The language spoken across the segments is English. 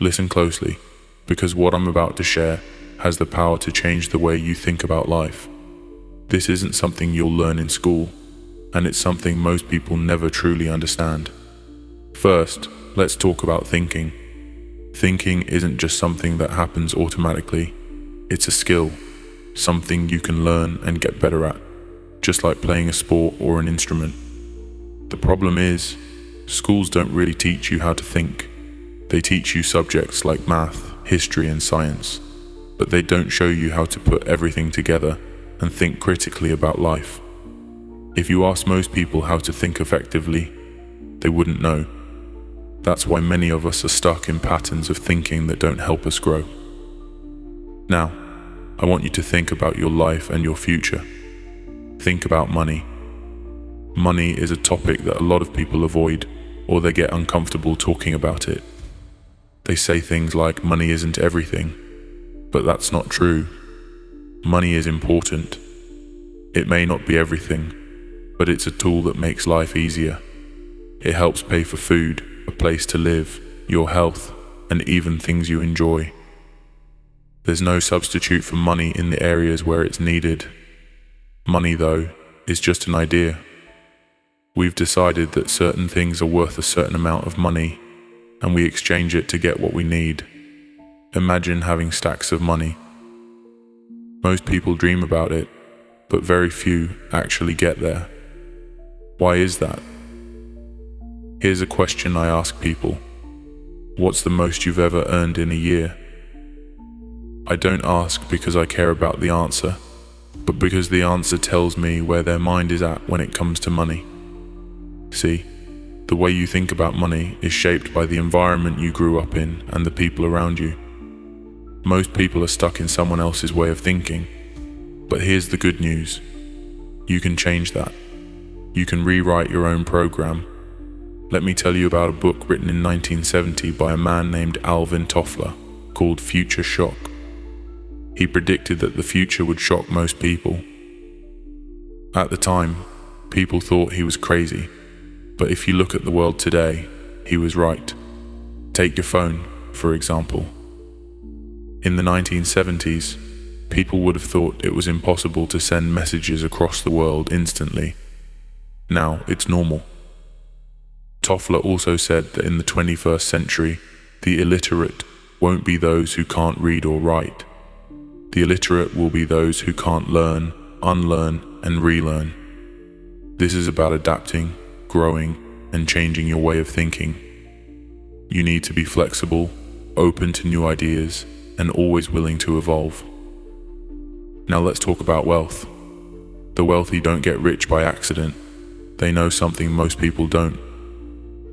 Listen closely, because what I'm about to share has the power to change the way you think about life. This isn't something you'll learn in school, and it's something most people never truly understand. First, let's talk about thinking. Thinking isn't just something that happens automatically. It's a skill, something you can learn and get better at, just like playing a sport or an instrument. The problem is, schools don't really teach you how to think. They teach you subjects like math, history, and science, but they don't show you how to put everything together and think critically about life. If you ask most people how to think effectively, they wouldn't know. That's why many of us are stuck in patterns of thinking that don't help us grow. Now, I want you to think about your life and your future. Think about money. Money is a topic that a lot of people avoid, or they get uncomfortable talking about it. They say things like money isn't everything, but that's not true. Money is important. It may not be everything, but it's a tool that makes life easier. It helps pay for food, a place to live, your health, and even things you enjoy. There's no substitute for money in the areas where it's needed. Money, though, is just an idea. We've decided that certain things are worth a certain amount of money, and we exchange it to get what we need. Imagine having stacks of money. Most people dream about it, but very few actually get there. Why is that? Here's a question I ask people. What's the most you've ever earned in a year? I don't ask because I care about the answer, but because the answer tells me where their mind is at when it comes to money. See, the way you think about money is shaped by the environment you grew up in and the people around you. Most people are stuck in someone else's way of thinking, but here's the good news. You can change that. You can rewrite your own program. Let me tell you about a book written in 1970 by a man named Alvin Toffler called Future Shock. He predicted that the future would shock most people. At the time, people thought he was crazy, but if you look at the world today, he was right. Take your phone, for example. In the 1970s, people would have thought it was impossible to send messages across the world instantly. Now it's normal. Toffler also said that in the 21st century, the illiterate won't be those who can't read or write. The illiterate will be those who can't learn, unlearn, and relearn. This is about adapting, growing, and changing your way of thinking. You need to be flexible, open to new ideas, and always willing to evolve. Now let's talk about wealth. The wealthy don't get rich by accident. They know something most people don't.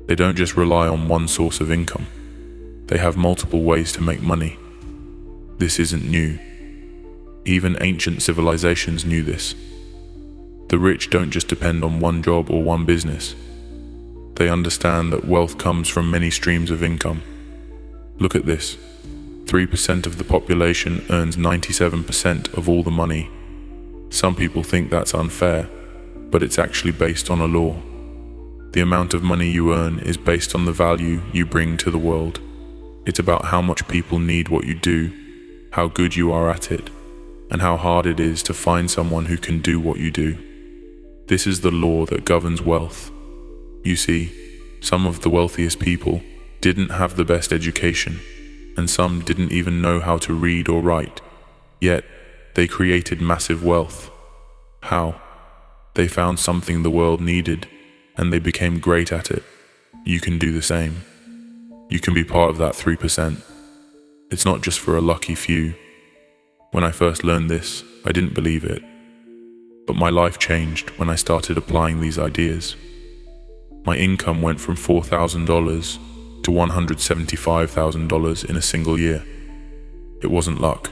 They don't just rely on one source of income. They have multiple ways to make money. This isn't new. Even ancient civilizations knew this. The rich don't just depend on one job or one business. They understand that wealth comes from many streams of income. Look at this. 3% of the population earns 97% of all the money. Some people think that's unfair, but it's actually based on a law. The amount of money you earn is based on the value you bring to the world. It's about how much people need what you do, how good you are at it, and how hard it is to find someone who can do what you do. This is the law that governs wealth. You see, some of the wealthiest people didn't have the best education, and some didn't even know how to read or write. Yet, they created massive wealth. How? They found something the world needed, and they became great at it. You can do the same. You can be part of that 3%. It's not just for a lucky few. When I first learned this, I didn't believe it. But my life changed when I started applying these ideas. My income went from $4,000 to $175,000 in a single year. It wasn't luck.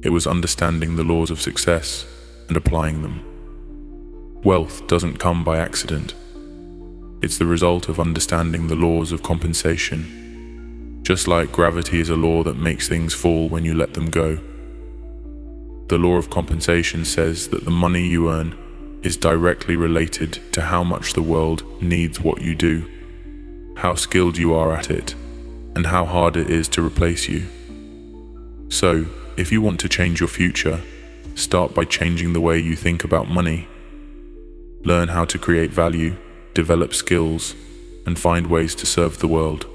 It was understanding the laws of success and applying them. Wealth doesn't come by accident. It's the result of understanding the laws of compensation. Just like gravity is a law that makes things fall when you let them go. The law of compensation says that the money you earn is directly related to how much the world needs what you do, how skilled you are at it, and how hard it is to replace you. So, if you want to change your future, start by changing the way you think about money. Learn how to create value, develop skills, and find ways to serve the world.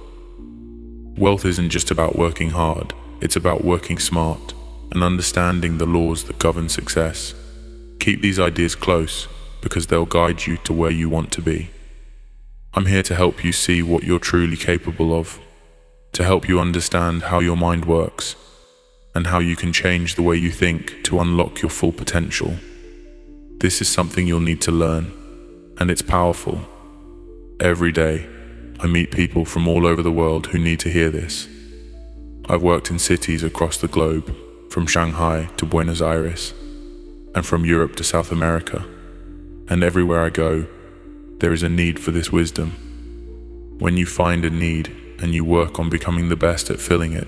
Wealth isn't just about working hard, it's about working smart and understanding the laws that govern success. Keep these ideas close because they'll guide you to where you want to be. I'm here to help you see what you're truly capable of, to help you understand how your mind works, and how you can change the way you think to unlock your full potential. This is something you'll need to learn, and it's powerful. Every day, I meet people from all over the world who need to hear this. I've worked in cities across the globe, from Shanghai to Buenos Aires, and from Europe to South America. And everywhere I go, there is a need for this wisdom. When you find a need and you work on becoming the best at filling it,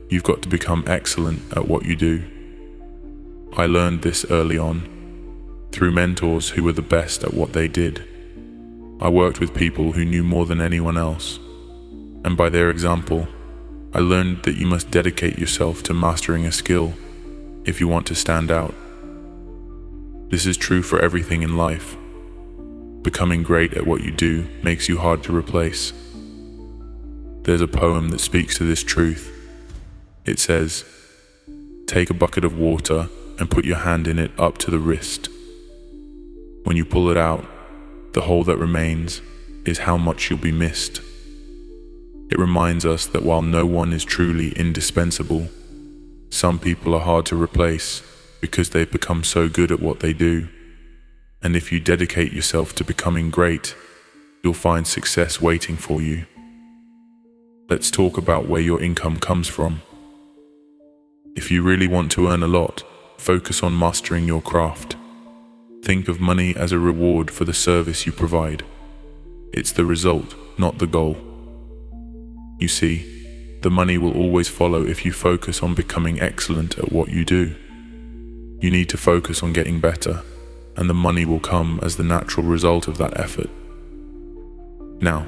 you've got to become excellent at what you do. I learned this early on, through mentors who were the best at what they did. I worked with people who knew more than anyone else, and by their example, I learned that you must dedicate yourself to mastering a skill if you want to stand out. This is true for everything in life. Becoming great at what you do makes you hard to replace. There's a poem that speaks to this truth. It says, "Take a bucket of water and put your hand in it up to the wrist. When you pull it out, the hole that remains is how much you'll be missed." It reminds us that while no one is truly indispensable, some people are hard to replace because they've become so good at what they do. And if you dedicate yourself to becoming great, you'll find success waiting for you. Let's talk about where your income comes from. If you really want to earn a lot, focus on mastering your craft. Think of money as a reward for the service you provide. It's the result, not the goal. You see, the money will always follow if you focus on becoming excellent at what you do. You need to focus on getting better, and the money will come as the natural result of that effort. Now,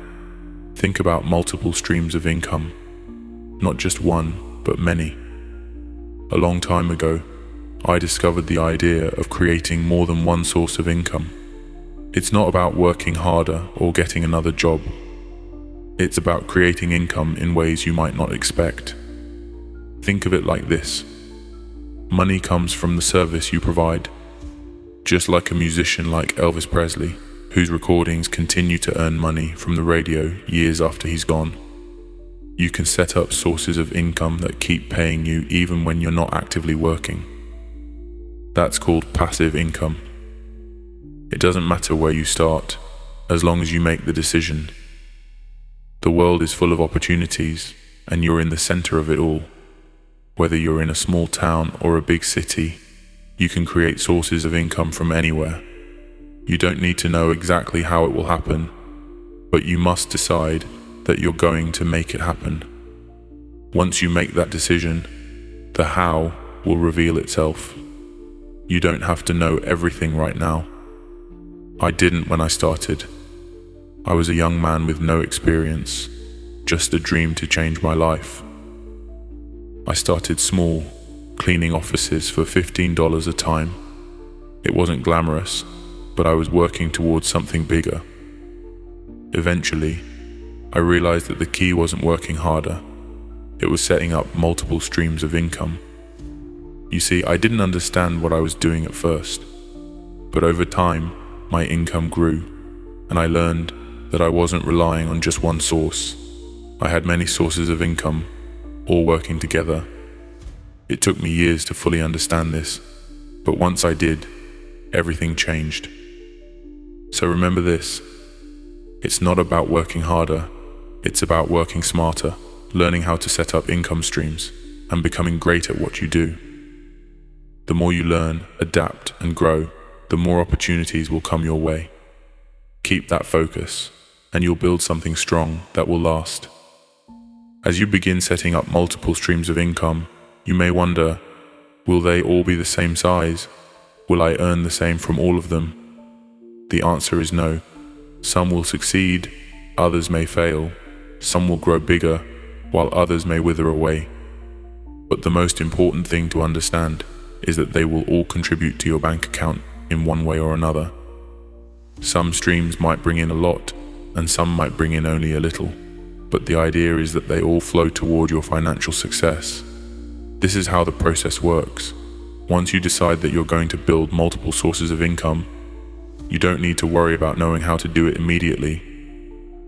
think about multiple streams of income. Not just one, but many. A long time ago, I discovered the idea of creating more than one source of income. It's not about working harder or getting another job. It's about creating income in ways you might not expect. Think of it like this. Money comes from the service you provide. Just like a musician like Elvis Presley, whose recordings continue to earn money from the radio years after he's gone, you can set up sources of income that keep paying you even when you're not actively working. That's called passive income. It doesn't matter where you start, as long as you make the decision. The world is full of opportunities, and you're in the center of it all. Whether you're in a small town or a big city, you can create sources of income from anywhere. You don't need to know exactly how it will happen, but you must decide that you're going to make it happen. Once you make that decision, the how will reveal itself. You don't have to know everything right now. I didn't when I started. I was a young man with no experience, just a dream to change my life. I started small, cleaning offices for $15 a time. It wasn't glamorous, but I was working towards something bigger. Eventually, I realized that the key wasn't working harder. It was setting up multiple streams of income. You see, I didn't understand what I was doing at first, but over time, my income grew, and I learned that I wasn't relying on just one source. I had many sources of income, all working together. It took me years to fully understand this, but once I did, everything changed. So remember this, it's not about working harder, it's about working smarter, learning how to set up income streams, and becoming great at what you do. The more you learn, adapt, and grow, the more opportunities will come your way. Keep that focus, and you'll build something strong that will last. As you begin setting up multiple streams of income, you may wonder, will they all be the same size? Will I earn the same from all of them? The answer is no. Some will succeed, others may fail. Some will grow bigger, while others may wither away. But the most important thing to understand is that they will all contribute to your bank account in one way or another. Some streams might bring in a lot, and some might bring in only a little, but the idea is that they all flow toward your financial success. This is how the process works. Once you decide that you're going to build multiple sources of income, you don't need to worry about knowing how to do it immediately.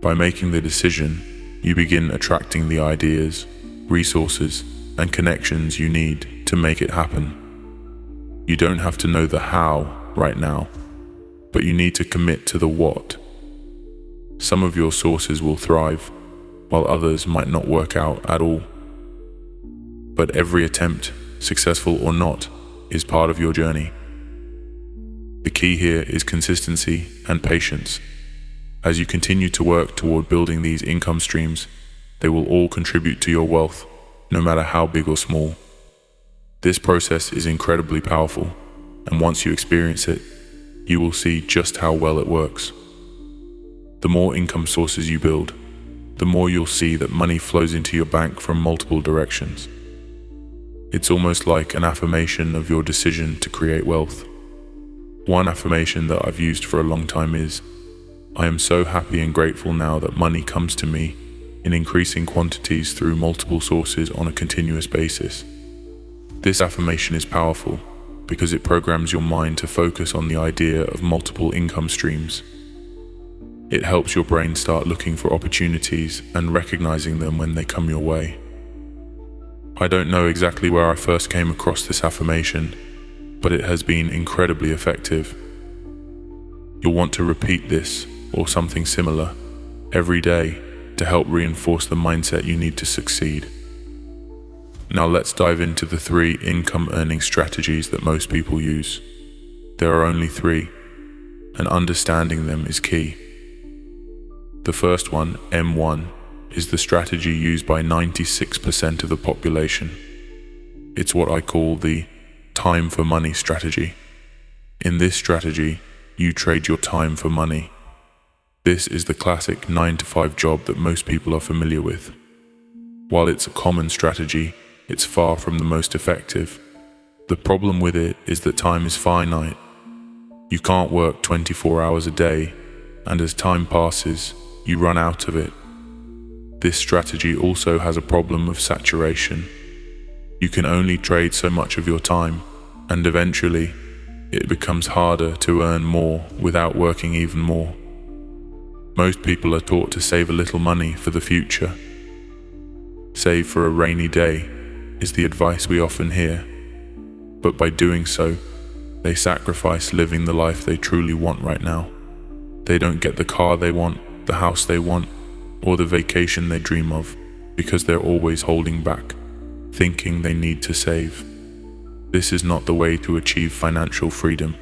By making the decision, you begin attracting the ideas, resources, and connections you need to make it happen. You don't have to know the how right now, but you need to commit to the what. Some of your sources will thrive, while others might not work out at all. But every attempt, successful or not, is part of your journey. The key here is consistency and patience. As you continue to work toward building these income streams, they will all contribute to your wealth, no matter how big or small. This process is incredibly powerful, and once you experience it, you will see just how well it works. The more income sources you build, the more you'll see that money flows into your bank from multiple directions. It's almost like an affirmation of your decision to create wealth. One affirmation that I've used for a long time is, I am so happy and grateful now that money comes to me in increasing quantities through multiple sources on a continuous basis. This affirmation is powerful because it programs your mind to focus on the idea of multiple income streams. It helps your brain start looking for opportunities and recognizing them when they come your way. I don't know exactly where I first came across this affirmation, but it has been incredibly effective. You'll want to repeat this or something similar every day to help reinforce the mindset you need to succeed. Now let's dive into the 3 income earning strategies that most people use. There are only 3, and understanding them is key. The first one, M1, is the strategy used by 96% of the population. It's what I call the time for money strategy. In this strategy, you trade your time for money. This is the classic 9-to-5 job that most people are familiar with. While it's a common strategy, it's far from the most effective. The problem with it is that time is finite. You can't work 24 hours a day, and as time passes, you run out of it. This strategy also has a problem of saturation. You can only trade so much of your time, and eventually, it becomes harder to earn more without working even more. Most people are taught to save a little money for the future. Save for a rainy day is the advice we often hear, but by doing so, they sacrifice living the life they truly want right now. They don't get the car they want, the house they want, or the vacation they dream of, because they're always holding back, thinking they need to save. This is not the way to achieve financial freedom.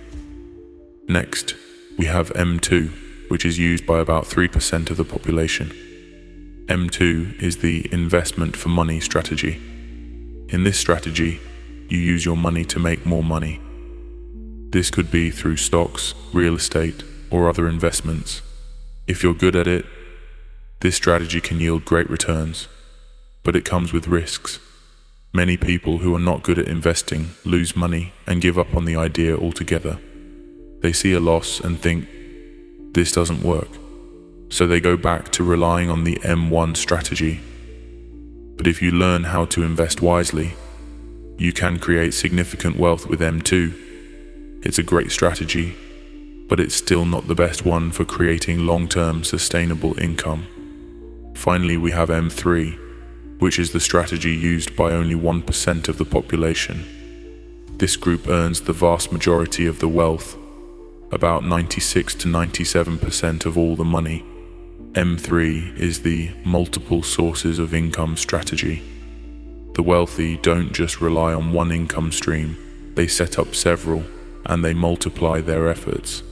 Next, we have M2, which is used by about 3% of the population. M2 is the investment for money strategy. In this strategy, you use your money to make more money. This could be through stocks, real estate, or other investments. If you're good at it, this strategy can yield great returns, but it comes with risks. Many people who are not good at investing lose money and give up on the idea altogether. They see a loss and think, this doesn't work, so they go back to relying on the M1 strategy. But if you learn how to invest wisely, you can create significant wealth with M2. It's a great strategy, but it's still not the best one for creating long-term sustainable income. Finally, we have M3, which is the strategy used by only 1% of the population. This group earns the vast majority of the wealth, about 96 to 97% of all the money. M3 is the multiple sources of income strategy. The wealthy don't just rely on one income stream, they set up several, and they multiply their efforts.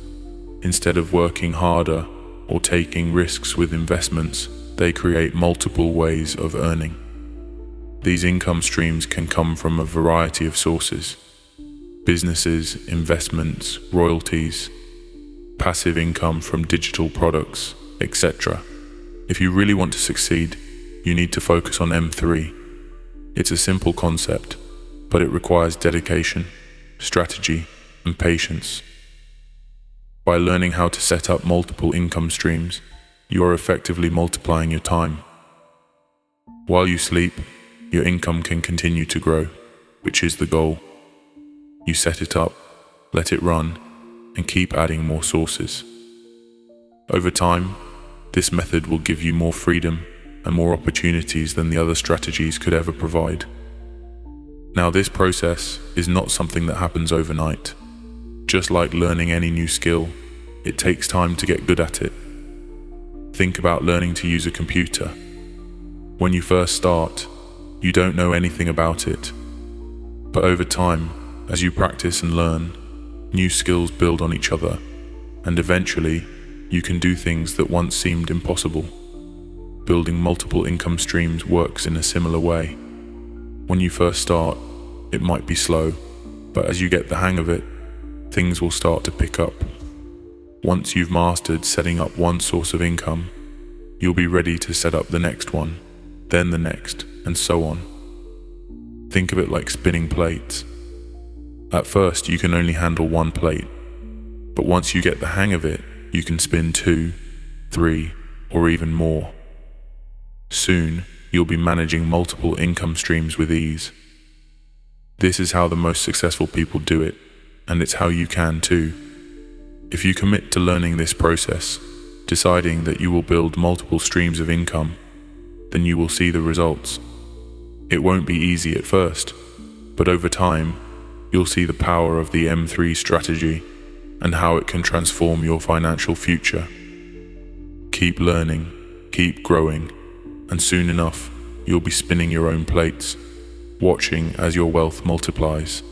Instead of working harder or taking risks with investments, they create multiple ways of earning. These income streams can come from a variety of sources: businesses, investments, royalties, passive income from digital products, etc. If you really want to succeed, you need to focus on M3. It's a simple concept, but it requires dedication, strategy, and patience. By learning how to set up multiple income streams, you are effectively multiplying your time. While you sleep, your income can continue to grow, which is the goal. You set it up, let it run, and keep adding more sources. Over time, this method will give you more freedom and more opportunities than the other strategies could ever provide. Now, this process is not something that happens overnight. Just like learning any new skill, it takes time to get good at it. Think about learning to use a computer. When you first start, you don't know anything about it. But over time, as you practice and learn, new skills build on each other, and eventually, you can do things that once seemed impossible. Building multiple income streams works in a similar way. When you first start, it might be slow, but as you get the hang of it, things will start to pick up. Once you've mastered setting up one source of income, you'll be ready to set up the next one, then the next, and so on. Think of it like spinning plates. At first, you can only handle one plate, but once you get the hang of it, you can spin 2, 3, or even more. Soon, you'll be managing multiple income streams with ease. This is how the most successful people do it, and it's how you can too. If you commit to learning this process, deciding that you will build multiple streams of income, then you will see the results. It won't be easy at first, but over time, you'll see the power of the M3 strategy and how it can transform your financial future. Keep learning, keep growing, and soon enough, you'll be spinning your own plates, watching as your wealth multiplies.